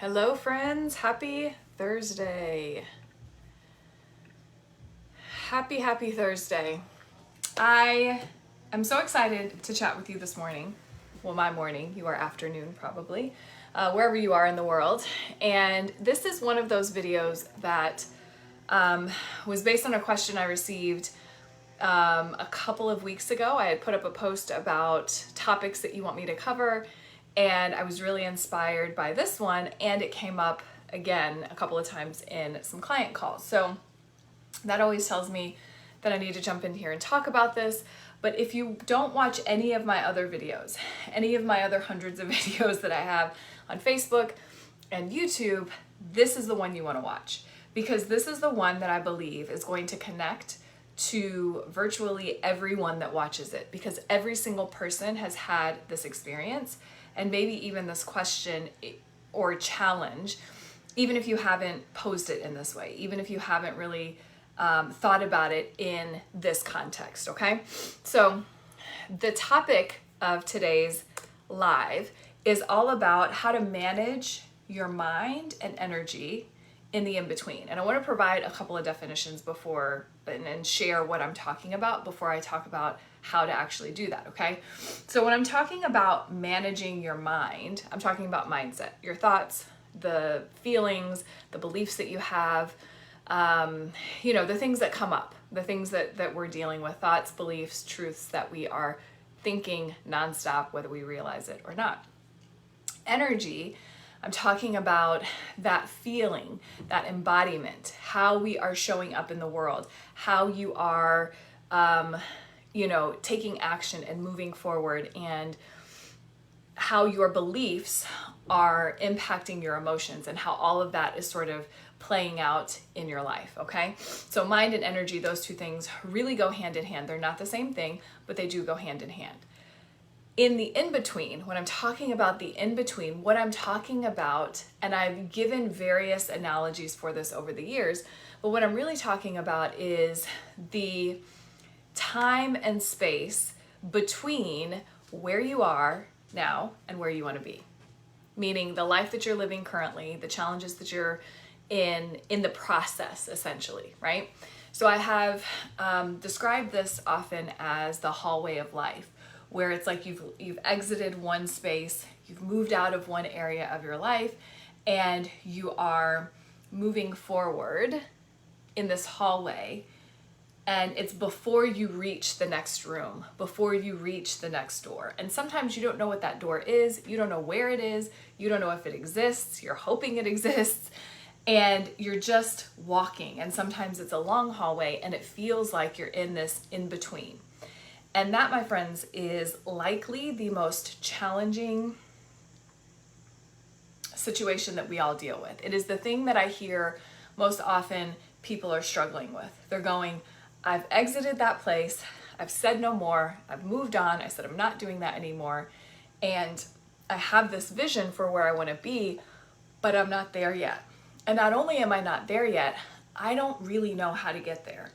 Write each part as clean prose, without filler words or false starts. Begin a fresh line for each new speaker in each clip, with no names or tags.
Hello friends, happy Thursday. Happy Thursday. I am so excited to chat with you this morning. Well, my morning, you are afternoon probably, wherever you are in the world. And this is one of those videos that was based on a question I received a couple of weeks ago. I had put up a post about topics that you want me to cover, and I was really inspired by this one, and it came up again a couple of times in some client calls. So that always tells me that I need to jump in here and talk about this. But if you don't watch any of my other videos, any of my other hundreds of videos that I have on Facebook and YouTube, this is the one you want to watch, because this is the one that I believe is going to connect to virtually everyone that watches it, because every single person has had this experience and maybe even this question or challenge, even if you haven't posed it in this way, even if you haven't really thought about it in this context, okay? So the topic of today's live is all about how to manage your mind and energy in the in-between. And I want to provide a couple of definitions before and share what I'm talking about before I talk about how to actually do that, okay? So when I'm talking about managing your mind, I'm talking about mindset, your thoughts, the feelings, the beliefs that you have, the things that come up, the things that we're dealing with, thoughts, beliefs, truths that we are thinking nonstop, whether we realize it or not. Energy, I'm talking about that feeling, that embodiment, how we are showing up in the world, how you are, taking action and moving forward, and how your beliefs are impacting your emotions, and how all of that is sort of playing out in your life, okay? So mind and energy, those two things really go hand in hand. They're not the same thing, but they do go hand in hand. In the in-between, when I'm talking about the in-between, what I'm talking about, and I've given various analogies for this over the years, but what I'm really talking about is the time and space between where you are now and where you want to be. Meaning the life that you're living currently, the challenges that you're in the process, essentially, right? So I have described this often as the hallway of life, where it's like you've exited one space, you've moved out of one area of your life, and you are moving forward in this hallway, and it's before you reach the next room, before you reach the next door. And sometimes you don't know what that door is, you don't know where it is, you don't know if it exists, you're hoping it exists, and you're just walking. And sometimes it's a long hallway and it feels like you're in this in-between. And that, my friends, is likely the most challenging situation that we all deal with. It is the thing that I hear most often people are struggling with. They're going, I've exited that place, I've said no more, I've moved on, I said I'm not doing that anymore, and I have this vision for where I want to be, but I'm not there yet. And not only am I not there yet, I don't really know how to get there.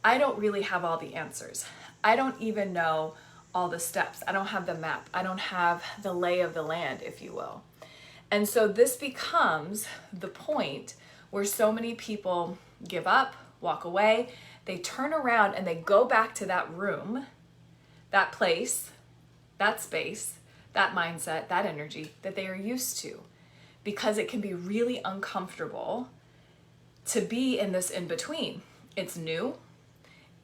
I don't really have all the answers. I don't even know all the steps. I don't have the map. I don't have the lay of the land, if you will. And so this becomes the point where so many people give up, walk away, they turn around and they go back to that room, that place, that space, that mindset, that energy that they are used to, because it can be really uncomfortable to be in this in-between. It's new.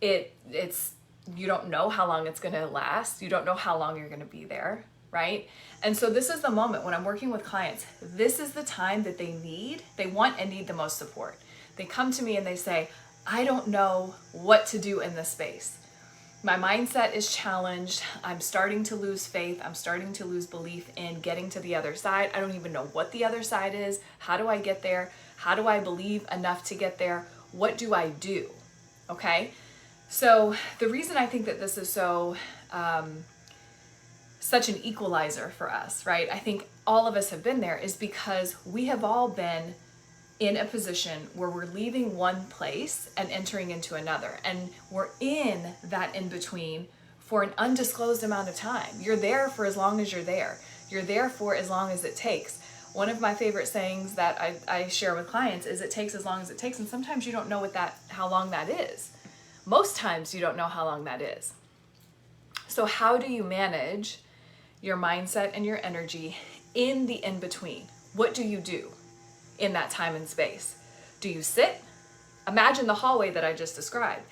It's you don't know how long it's going to last. You don't know how long you're going to be there, right? And so this is the moment when I'm working with clients. This is the time that they want and need the most support. They come to me and they say, I don't know what to do in this space. My mindset is challenged. I'm starting to lose faith. I'm starting to lose belief in getting to the other side. I don't even know what the other side is. How do I get there? How do I believe enough to get there? What do I do? Okay? So the reason I think that this is so such an equalizer for us, right? I think all of us have been there, is because we have all been in a position where we're leaving one place and entering into another, and we're in that in between for an undisclosed amount of time. You're there for as long as you're there. You're there for as long as it takes. One of my favorite sayings that I share with clients is it takes as long as it takes, and sometimes you don't know how long that is. Most times you don't know how long that is. So how do you manage your mindset and your energy in the in-between? What do you do in that time and space? Do you sit? Imagine the hallway that I just described.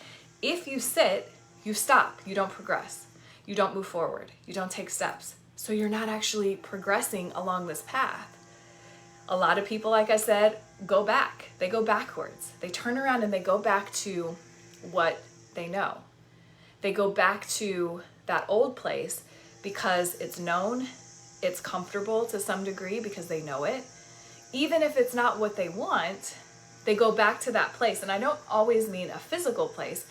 If you sit, you stop, you don't progress, you don't move forward, you don't take steps. So you're not actually progressing along this path. A lot of people, like I said, go back. They go backwards. They turn around and they go back to what they know. They go back to that old place because it's known, it's comfortable to some degree because they know it. Even if it's not what they want, they go back to that place. And I don't always mean a physical place.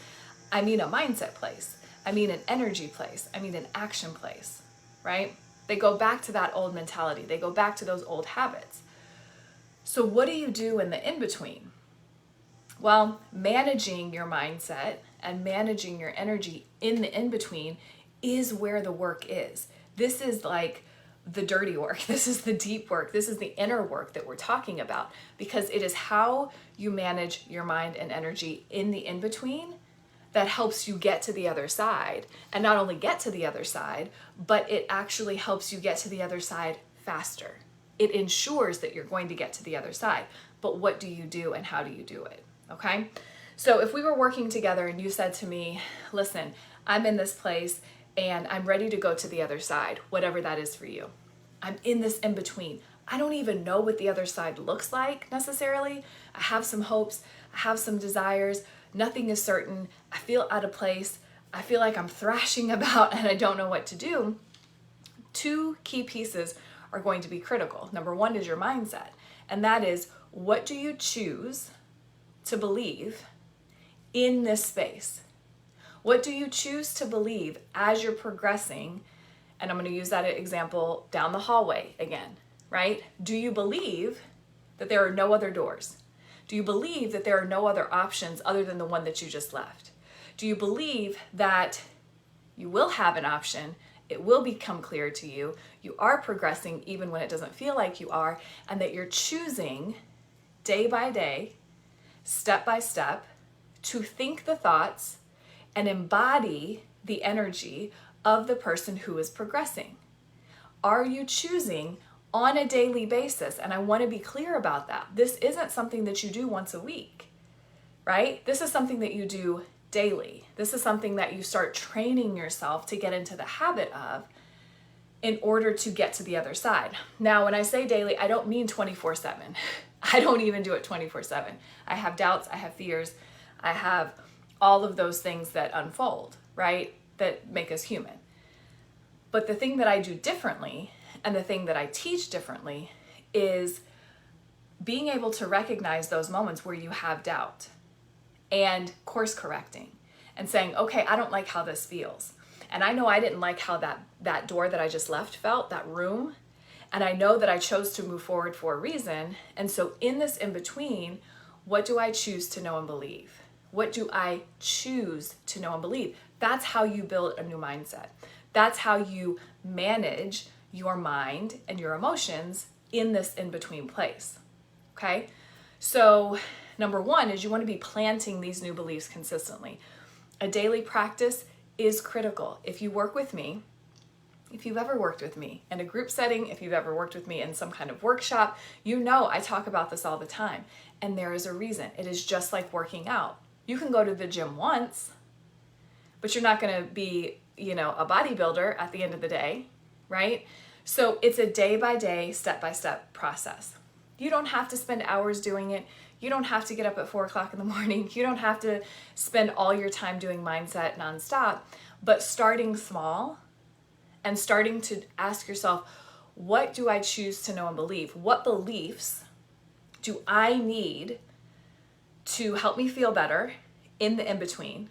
I mean a mindset place. I mean an energy place. I mean an action place, right? They go back to that old mentality. They go back to those old habits. So what do you do in the in-between? Well, managing your mindset and managing your energy in the in-between is where the work is. This is like the dirty work. This is the deep work. This is the inner work that we're talking about, because it is how you manage your mind and energy in the in-between that helps you get to the other side. And not only get to the other side, but it actually helps you get to the other side faster. It ensures that you're going to get to the other side. But what do you do and how do you do it? Okay? So if we were working together and you said to me, listen, I'm in this place and I'm ready to go to the other side, whatever that is for you. I'm in this in between. I don't even know what the other side looks like necessarily. I have some hopes, I have some desires. Nothing is certain. I feel out of place. I feel like I'm thrashing about and I don't know what to do. Two key pieces are going to be critical. Number one is your mindset, and that is, what do you choose to believe in this space? What do you choose to believe as you're progressing? And I'm going to use that example down the hallway again, right? Do you believe that there are no other doors? Do you believe that there are no other options other than the one that you just left? Do you believe that you will have an option? It will become clear to you. You are progressing even when it doesn't feel like you are, and that you're choosing day by day, step by step, to think the thoughts and embody the energy of the person who is progressing. Are you choosing on a daily basis? And I want to be clear about that. This isn't something that you do once a week, right? This is something that you do daily. This is something that you start training yourself to get into the habit of in order to get to the other side. Now, when I say daily, I don't mean 24/7. I don't even do it 24/7. I have doubts, I have fears, I have all of those things that unfold, right? That make us human. But the thing that I do differently and the thing that I teach differently is being able to recognize those moments where you have doubt and course correcting and saying, okay, I don't like how this feels. And I know I didn't like how that door that I just left felt, that room. And I know that I chose to move forward for a reason. And so in this in-between, what do I choose to know and believe? What do I choose to know and believe? That's how you build a new mindset. That's how you manage your mind and your emotions in this in-between place, okay? So number one is you want to be planting these new beliefs consistently. A daily practice is critical. If you work with me, if you've ever worked with me in a group setting, if you've ever worked with me in some kind of workshop, you know I talk about this all the time. And there is a reason. It is just like working out. You can go to the gym once, but you're not going to be, a bodybuilder at the end of the day, right? So it's a day-by-day, step-by-step process. You don't have to spend hours doing it. You don't have to get up at 4 o'clock in the morning. You don't have to spend all your time doing mindset nonstop, but starting small and starting to ask yourself, what do I choose to know and believe? What beliefs do I need to help me feel better in the in-between,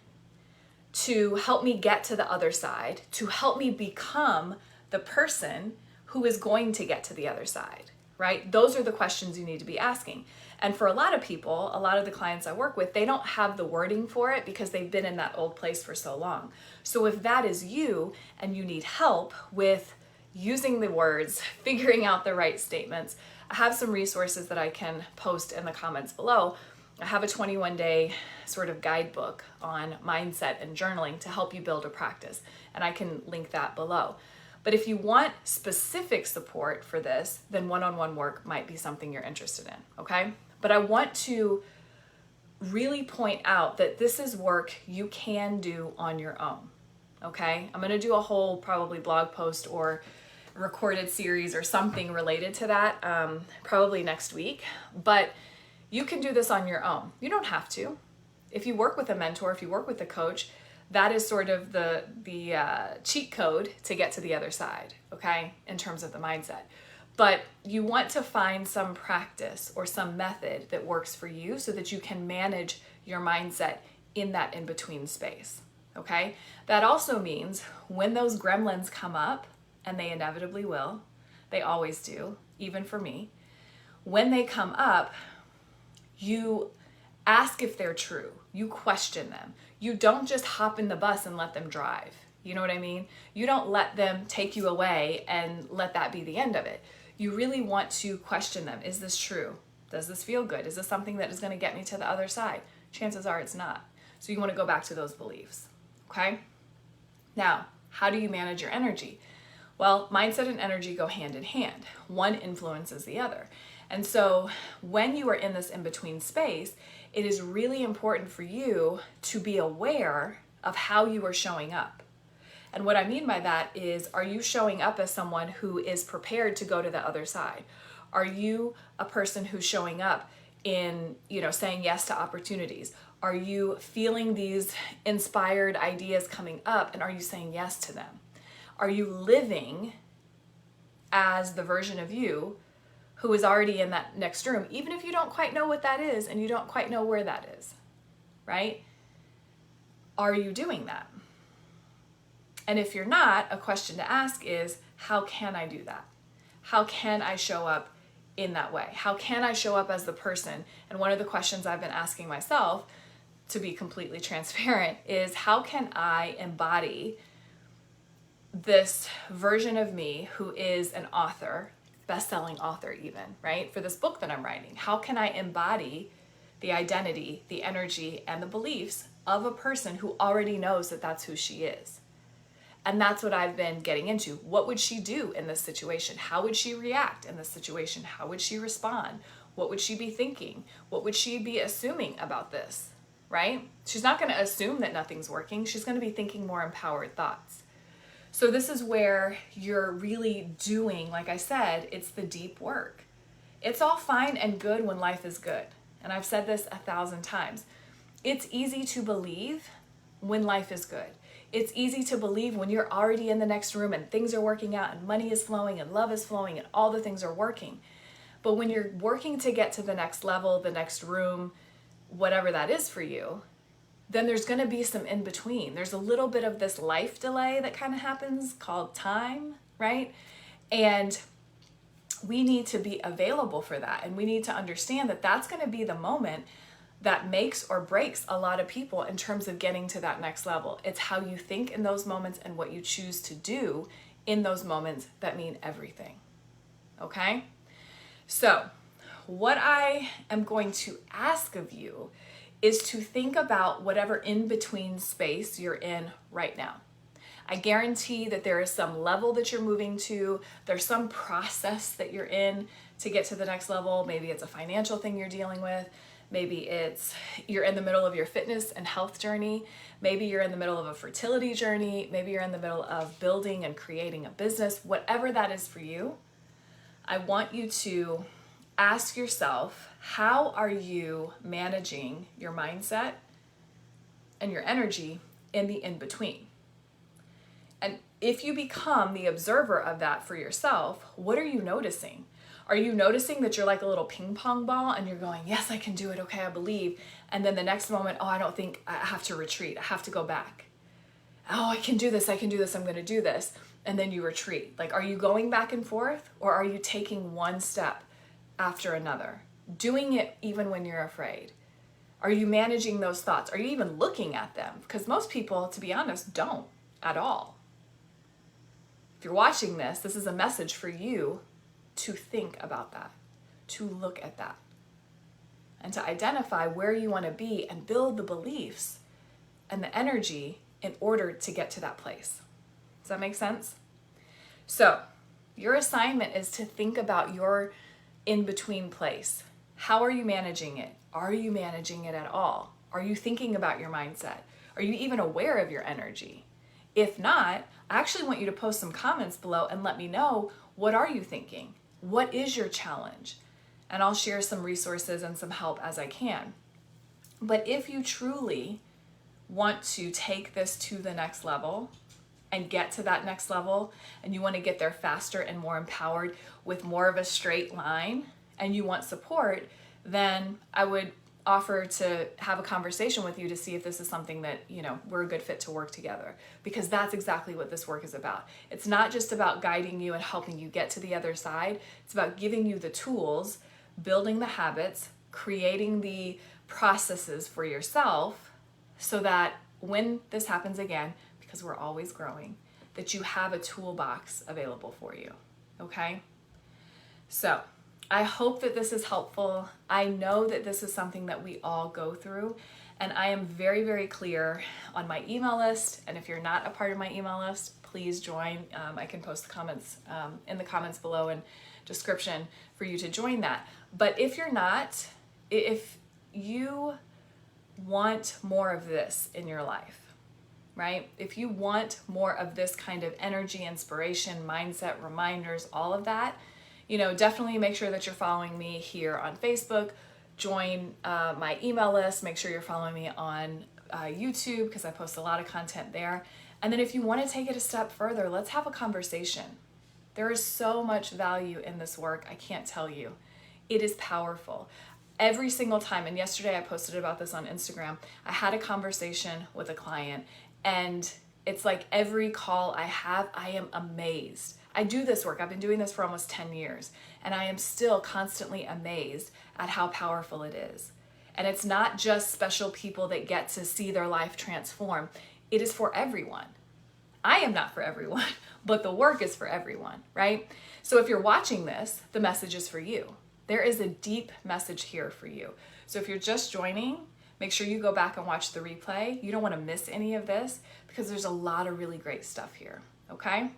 to help me get to the other side, to help me become the person who is going to get to the other side, right? Those are the questions you need to be asking. And for a lot of people, a lot of the clients I work with, they don't have the wording for it because they've been in that old place for so long. So if that is you and you need help with using the words, figuring out the right statements, I have some resources that I can post in the comments below. I have a 21-day sort of guidebook on mindset and journaling to help you build a practice, and I can link that below. But if you want specific support for this, then one-on-one work might be something you're interested in, okay? But I want to really point out that this is work you can do on your own, okay? I'm gonna do a whole probably blog post or recorded series or something related to that probably next week, but you can do this on your own. You don't have to. If you work with a mentor, if you work with a coach, that is sort of the cheat code to get to the other side, okay, in terms of the mindset. But you want to find some practice or some method that works for you so that you can manage your mindset in that in-between space, okay? That also means when those gremlins come up, and they inevitably will, they always do, even for me, when they come up, you ask if they're true. You question them. You don't just hop in the bus and let them drive. You know what I mean? You don't let them take you away and let that be the end of it. You really want to question them. Is this true? Does this feel good? Is this something that is going to get me to the other side? Chances are it's not. So you want to go back to those beliefs, okay? Now, how do you manage your energy? Well, mindset and energy go hand in hand. One influences the other. And so when you are in this in-between space, it is really important for you to be aware of how you are showing up. And what I mean by that is, are you showing up as someone who is prepared to go to the other side? Are you a person who's showing up in, saying yes to opportunities? Are you feeling these inspired ideas coming up and are you saying yes to them? Are you living as the version of you who is already in that next room, even if you don't quite know what that is and you don't quite know where that is, right? Are you doing that? And if you're not, a question to ask is, how can I do that? How can I show up in that way? How can I show up as the person? And one of the questions I've been asking myself, to be completely transparent, is how can I embody this version of me who is an author, best-selling author even, right? For this book that I'm writing. How can I embody the identity, the energy, and the beliefs of a person who already knows that that's who she is? And that's what I've been getting into. What would she do in this situation? How would she react in this situation? How would she respond? What would she be thinking? What would she be assuming about this, right? She's not going to assume that nothing's working. She's going to be thinking more empowered thoughts. So this is where you're really doing, like I said, it's the deep work. It's all fine and good when life is good. And I've said this 1,000 times. It's easy to believe when life is good. It's easy to believe when you're already in the next room and things are working out and money is flowing and love is flowing and all the things are working. But when you're working to get to the next level, the next room, whatever that is for you, then there's going to be some in between. There's a little bit of this life delay that kind of happens called time, right? And we need to be available for that. And we need to understand that that's going to be the moment that makes or breaks a lot of people in terms of getting to that next level. It's how you think in those moments and what you choose to do in those moments that mean everything. Okay? So, what I am going to ask of you is to think about whatever in-between space you're in right now. I guarantee that there is some level that you're moving to. There's some process that you're in to get to the next level. Maybe it's a financial thing you're dealing with. Maybe it's you're in the middle of your fitness and health journey. Maybe you're in the middle of a fertility journey. Maybe you're in the middle of building and creating a business. Whatever that is for you, I want you to ask yourself, how are you managing your mindset and your energy in the in-between? And if you become the observer of that for yourself, what are you noticing? Are you noticing that you're like a little ping pong ball and you're going, yes, I can do it. Okay, I believe. And then the next moment, oh, I don't think I have to retreat. I have to go back. Oh, I can do this. I can do this. I'm going to do this. And then you retreat. Like, are you going back and forth or are you taking one step after another? Doing it even when you're afraid? Are you managing those thoughts? Are you even looking at them? Because most people, to be honest, don't at all. If you're watching this, this is a message for you to think about that. to look at that and to identify where you want to be and build the beliefs and the energy in order to get to that place. Does that make sense? So your assignment is to think about your in-between place. How are you managing it? Are you managing it at all? Are you thinking about your mindset? Are you even aware of your energy? If not, I actually want you to post some comments below and let me know, what are you thinking? What is your challenge? And I'll share some resources and some help as I can. But if you truly want to take this to the next level and get to that next level, and you want to get there faster and more empowered with more of a straight line, and you want support, then I would offer to have a conversation with you to see if this is something that, we're a good fit to work together, because that's exactly what this work is about. It's not just about guiding you and helping you get to the other side. It's about giving you the tools, building the habits, creating the processes for yourself so that when this happens again, because we're always growing, that you have a toolbox available for you, okay? So I hope that this is helpful. I know that this is something that we all go through, and I am very, very clear on my email list. And if you're not a part of my email list, please join. I can post the comments in the comments below and description for you to join that. But if you're not, if you want more of this in your life, right? If you want more of this kind of energy, inspiration, mindset, reminders, all of that, definitely make sure that you're following me here on Facebook, join my email list, make sure you're following me on YouTube, because I post a lot of content there. And then if you want to take it a step further, let's have a conversation. There is so much value in this work, I can't tell you. It is powerful. Every single time, and yesterday I posted about this on Instagram, I had a conversation with a client, and it's like every call I have, I am amazed. I do this work, I've been doing this for almost 10 years, and I am still constantly amazed at how powerful it is. And it's not just special people that get to see their life transform. It is for everyone. I am not for everyone, but the work is for everyone, right? So if you're watching this, the message is for you. There is a deep message here for you. So if you're just joining, make sure you go back and watch the replay. You don't want to miss any of this, because there's a lot of really great stuff here, okay?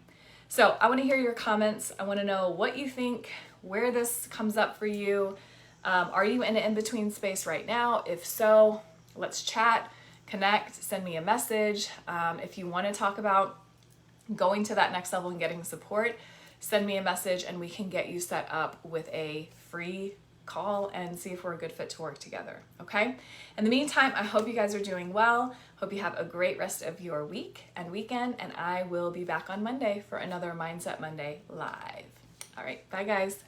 So I want to hear your comments. I want to know what you think, where this comes up for you. Are you in an in-between space right now? If so, let's chat, connect, send me a message. If you want to talk about going to that next level and getting support, send me a message and we can get you set up with a free call and see if we're a good fit to work together, okay? In the meantime, I hope you guys are doing well. Hope you have a great rest of your week and weekend, and I will be back on Monday for another Mindset Monday Live. All right, bye guys.